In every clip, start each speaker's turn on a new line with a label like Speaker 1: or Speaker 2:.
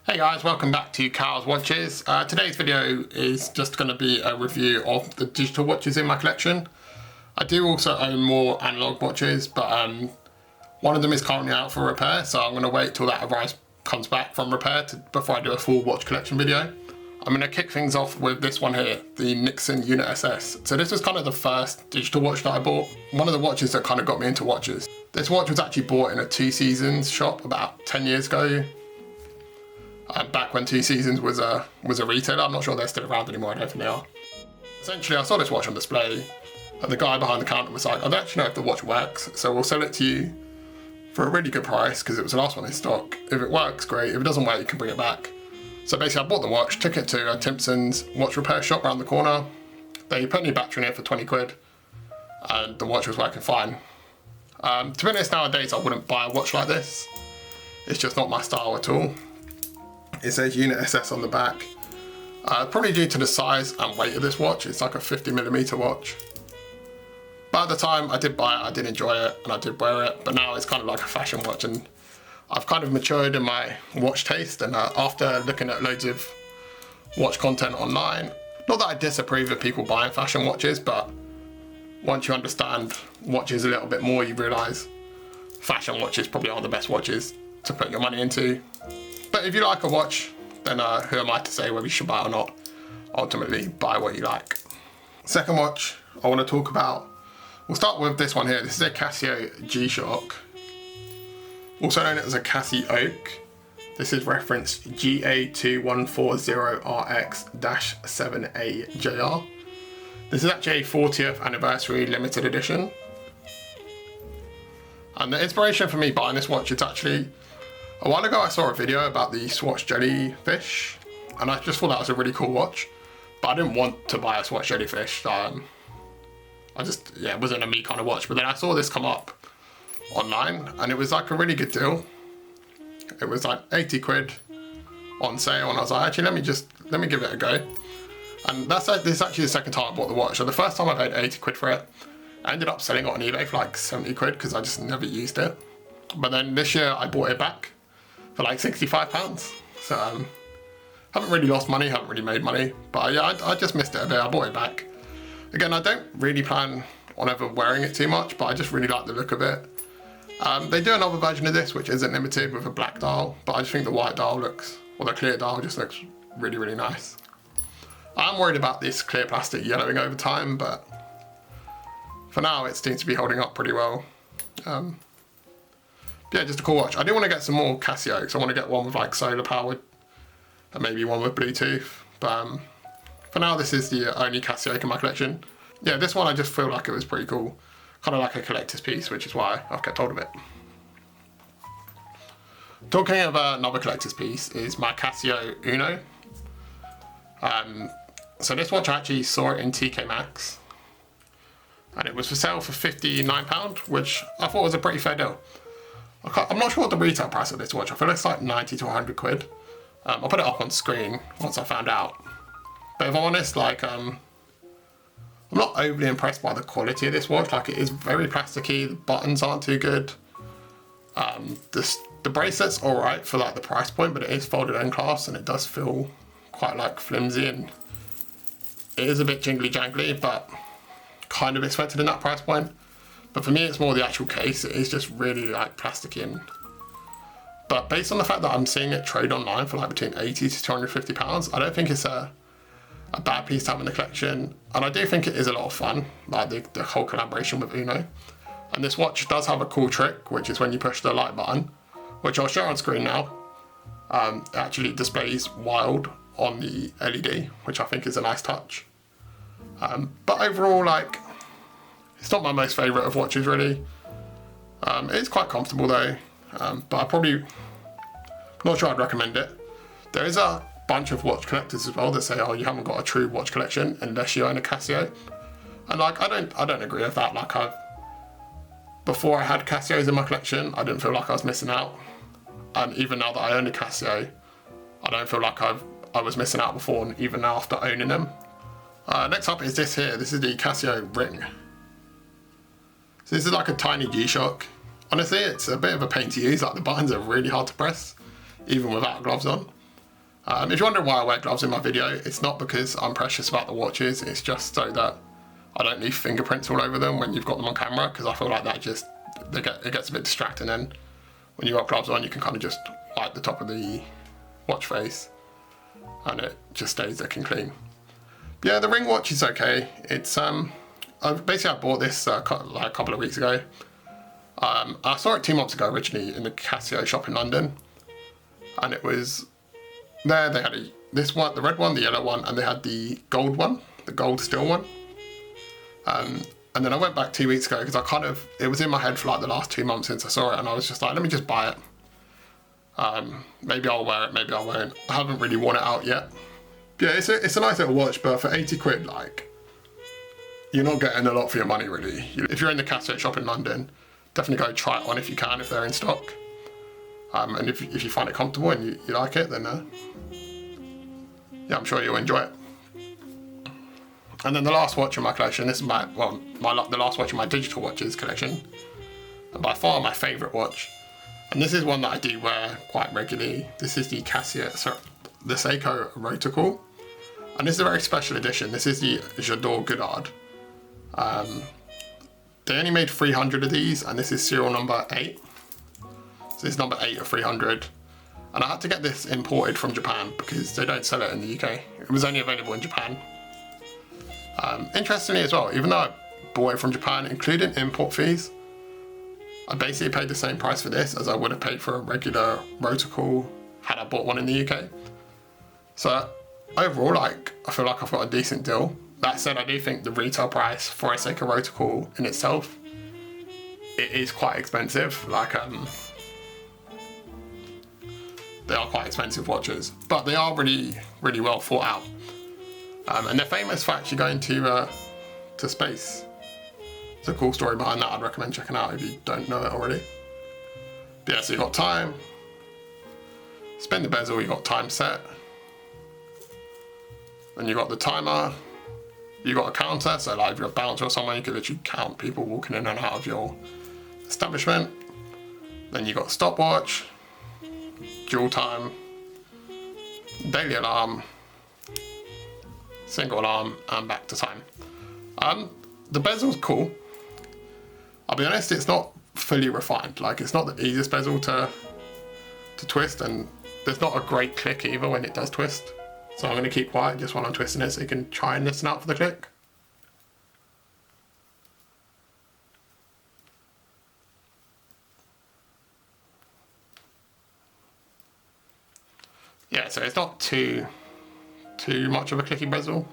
Speaker 1: Hey guys, welcome back to Cal's Watches. Today's video is just going to be a review of the digital watches in my collection. I do also own more analog watches, but one of them is currently out for repair, so I'm going to wait till that comes back from repair before I do a full watch collection video. I'm going to kick things off with this one here, the Nixon Unit SS. So this was kind of the first digital watch that I bought, one of the watches that kind of got me into watches. This watch was actually bought in a Two Seasons shop about 10 years ago. Back when Two Seasons was a retailer. I'm not sure they're still around anymore, I don't think they are. Essentially, I saw this watch on display, and the guy behind the counter was like, I don't actually know if the watch works, so we'll sell it to you for a really good price, because it was the last one in stock. If it works, great. If it doesn't work, you can bring it back. So basically, I bought the watch, took it to a Timpson's watch repair shop around the corner. They put a new battery in it for 20 quid, and the watch was working fine. To be honest, nowadays, I wouldn't buy a watch like this. It's just not my style at all. It says Unit SS on the back. Probably due to the size and weight of this watch. It's like a 50mm watch. But at the time I did buy it, I did enjoy it, and I did wear it. But now it's kind of like a fashion watch, and I've kind of matured in my watch taste. And after looking at loads of watch content online, not that I disapprove of people buying fashion watches, but once you understand watches a little bit more, you realise fashion watches probably aren't the best watches to put your money into. But if you like a watch, then who am I to say whether you should buy it or not? Ultimately, buy what you like. Second watch I want to talk about, we'll start with this one here. This is a Casio G-Shock, also known as a Casi-Oak. This is reference GA2140RX-7AJR. This is actually a 40th anniversary limited edition. And the inspiration for me buying this watch is actually, a while ago I saw a video about the Swatch jellyfish, and I just thought that was a really cool watch, but I didn't want to buy a Swatch jellyfish. It wasn't a me kind of watch. But then I saw this come up online, and it was like a really good deal. It was like 80 quid on sale, and I was like, actually, let me give it a go. And this is actually the second time I bought the watch. So the first time I paid 80 quid for it, I ended up selling it on eBay for like 70 quid because I just never used it. But then this year I bought it back for like £65. So haven't really lost money, haven't really made money, but yeah, I just missed it a bit. I bought it back. Again, I don't really plan on ever wearing it too much, but I just really like the look of it. They do another version of this which isn't limited with a black dial, but I just think the white dial looks, or the clear dial just looks really, really nice. I'm worried about this clear plastic yellowing over time, but for now it seems to be holding up pretty well. Yeah, just a cool watch. I do want to get some more Casio, so I want to get one with like solar powered and maybe one with Bluetooth. But for now, this is the only Casio in my collection. Yeah, this one I just feel like it was pretty cool. Kind of like a collector's piece, which is why I've kept hold of it. Talking of another collector's piece is my Casio Uno. So this watch I actually saw it in TK Maxx, and it was for sale for £59, which I thought was a pretty fair deal. I'm not sure what the retail price of this watch. I feel it's like 90 to 100 quid. I'll put it up on screen once I found out. But if I'm honest, like, I'm not overly impressed by the quality of this watch. Like, it is very plasticky. The buttons aren't too good. The bracelet's all right for like the price point, but it is folded end clasp, and it does feel quite like flimsy, and it is a bit jingly jangly, but kind of expected in that price point. But for me, it's more the actual case. It is just really like plasticky. But based on the fact that I'm seeing it trade online for like between 80 to 250 pounds, I don't think it's a bad piece to have in the collection. And I do think it is a lot of fun, like the whole collaboration with Uno. And this watch does have a cool trick, which is when you push the light button, which I'll show on screen now. It actually displays wild on the LED, which I think is a nice touch. But overall, like, it's not my most favourite of watches really. It's quite comfortable though, but not sure I'd recommend it. There is a bunch of watch collectors as well that say, oh, you haven't got a true watch collection unless you own a Casio. And like, I don't agree with that. Like, before I had Casios in my collection, I didn't feel like I was missing out. And even now that I own a Casio, I don't feel like I was missing out before, and even now after owning them. Next up is this here. This is the Casio ring. So this is like a tiny G-Shock. Honestly, it's a bit of a pain to use. Like, the buttons are really hard to press, even without gloves on. If you're wondering why I wear gloves in my video, it's not because I'm precious about the watches, it's just so that I don't leave fingerprints all over them when you've got them on camera, because I feel like that just, it gets a bit distracting. And when you've got gloves on, you can kind of just light the top of the watch face and it just stays looking clean. But yeah, the ring watch is okay. It's basically I bought this like a couple of weeks ago. I saw it 2 months ago originally in the Casio shop in London, and it was there. They had this one, the red one, the yellow one, and they had the gold one, the gold steel one. And then I went back 2 weeks ago because it was in my head for like the last 2 months since I saw it, and I was just like, let me just buy it. Maybe I'll wear it, maybe I won't. I haven't really worn it out yet. Yeah, it's a nice little watch, but for 80 quid, like, you're not getting a lot for your money really. If you're in the Casio shop in London, definitely go try it on if you can, if they're in stock. And if you find it comfortable and you like it, then yeah, I'm sure you'll enjoy it. And then the last watch in my collection, this is the last watch in my digital watches collection, and by far my favourite watch. And this is one that I do wear quite regularly. This is the Seiko Rotocall. And this is a very special edition. This is the Godard. They only made 300 of these, and this is serial number 8. So this is number 8 of 300. And I had to get this imported from Japan because they don't sell it in the UK. It was only available in Japan. Interestingly as well, even though I bought it from Japan, including import fees, I basically paid the same price for this as I would have paid for a regular Rotocall had I bought one in the UK. So overall, like, I feel like I've got a decent deal. That said, I do think the retail price for a Seiko Rotocall in itself, it is quite expensive. Like, they are quite expensive watches, but they are really, really well thought out. And they're famous for actually going to space. There's a cool story behind that I'd recommend checking out if you don't know it already. But yeah, so you've got time, spin the bezel, you've got time set, then you've got the timer, you've got a counter, so like if you're a bouncer or someone, you can literally count people walking in and out of your establishment. Then you've got stopwatch, dual time, daily alarm, single alarm, and back to time. The bezel's cool. I'll be honest, it's not fully refined. Like, it's not the easiest bezel to twist, and there's not a great click either when it does twist. So I'm going to keep quiet just while I'm twisting it so you can try and listen out for the click. Yeah, so it's not too much of a clicky bezel.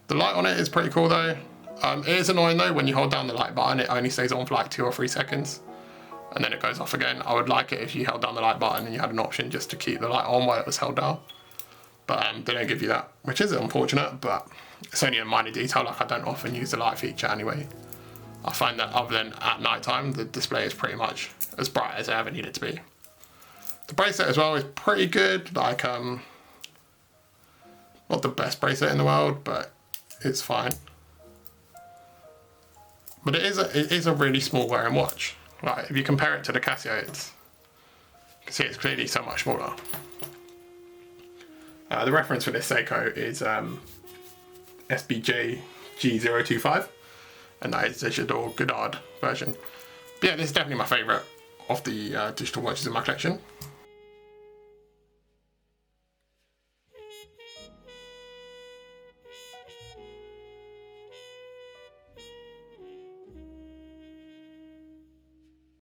Speaker 1: The light on it is pretty cool though. It is annoying though, when you hold down the light button, it only stays on for like 2 or 3 seconds. And then it goes off again. I would like it if you held down the light button and you had an option just to keep the light on while it was held down. But they don't give you that, which is unfortunate, but it's only a minor detail. Like, I don't often use the light feature anyway. I find that other than at night time, the display is pretty much as bright as I ever need it to be. The bracelet as well is pretty good. Like, not the best bracelet in the world, but it's fine. But it is a really small wearing watch. Like, if you compare it to the Casio, you can see it's clearly so much smaller. The reference for this Seiko is SBJ G025, and that is the Godard version. But yeah, this is definitely my favourite of the digital watches in my collection.